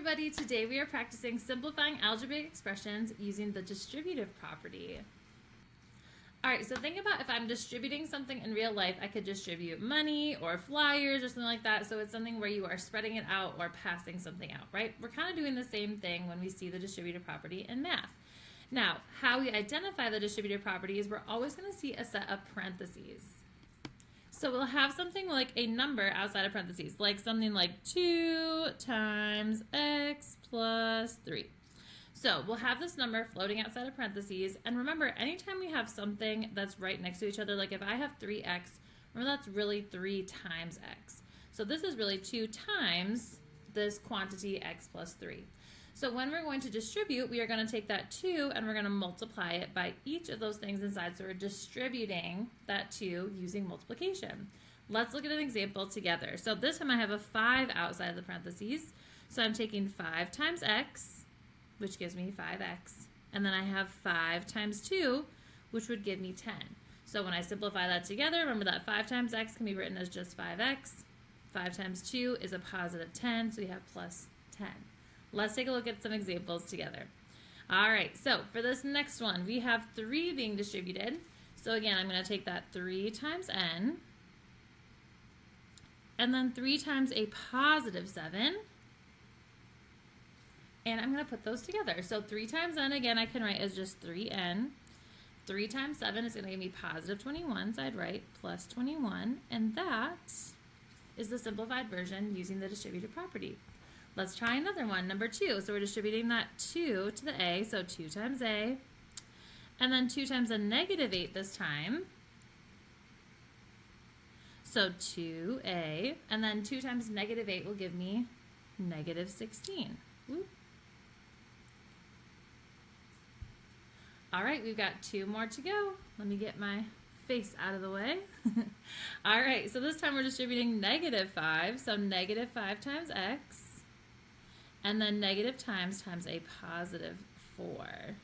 everybody, today we are practicing simplifying algebraic expressions using the distributive property. Alright, so think about if I'm distributing something in real life, I could distribute money or flyers or something like that. So it's something where you are spreading it out or passing something out, right? We're kind of doing the same thing when we see the distributive property in math. Now, how we identify the distributive property is we're always going to see a set of parentheses. So we'll have something like a number outside of parentheses, like something like 2 times x plus 3. So we'll have this number floating outside of parentheses, and remember, anytime we have something that's right next to each other, like if I have 3x, remember that's really 3 times x. So this is really 2 times this quantity x plus 3. So when we're going to distribute, we are going to take that 2 and we're going to multiply it by each of those things inside. So we're distributing that 2 using multiplication. Let's look at an example together. So this time I have a 5 outside of the parentheses. So I'm taking 5 times x, which gives me 5x. And then I have 5 times 2, which would give me 10. So when I simplify that together, remember that 5 times x can be written as just 5x. 5 times 2 is a positive 10, so we have plus 10. Let's take a look at some examples together. All right, so for this next one, we have 3 being distributed. So again, I'm going to take that 3 times n, and then 3 times a positive 7, and I'm going to put those together. So 3 times n, again, I can write as just 3n. 3 times 7 is going to give me positive 21, so I'd write plus 21, and that is the simplified version using the distributive property. Let's try another one, number 2. So we're distributing that 2 to the a, so 2 times a, and then 2 times a negative 8 this time. So 2a, and then 2 times negative 8 will give me negative 16. Whoop. All right, we've got 2 more to go. Let me get my face out of the way. All right, so this time we're distributing negative 5, so negative 5 times x, and then negative times a positive 4.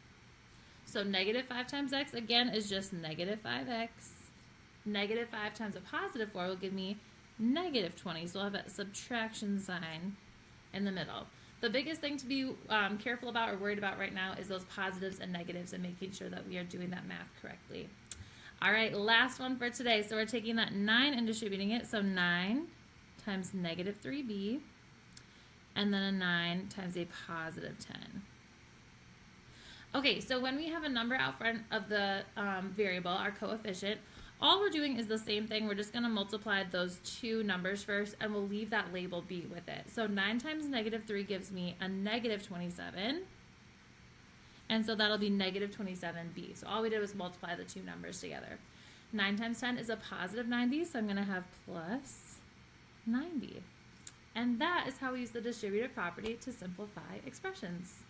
So negative 5 times x, again, is just negative 5x. Negative 5 times a positive 4 will give me negative 20, so I'll have a subtraction sign in the middle. The biggest thing to be careful about or worried about right now is those positives and negatives and making sure that we are doing that math correctly. All right, last one for today. So we're taking that 9 and distributing it, so 9 times negative 3b, and then a 9 times a positive 10. Okay, so when we have a number out front of the variable, our coefficient, all we're doing is the same thing. We're just going to multiply those 2 numbers first, and we'll leave that label b with it. So 9 times negative 3 gives me a negative 27, and so that'll be negative 27b. So all we did was multiply the 2 numbers together. 9 times 10 is a positive 90, so I'm going to have plus 90. And that is how we use the distributive property to simplify expressions.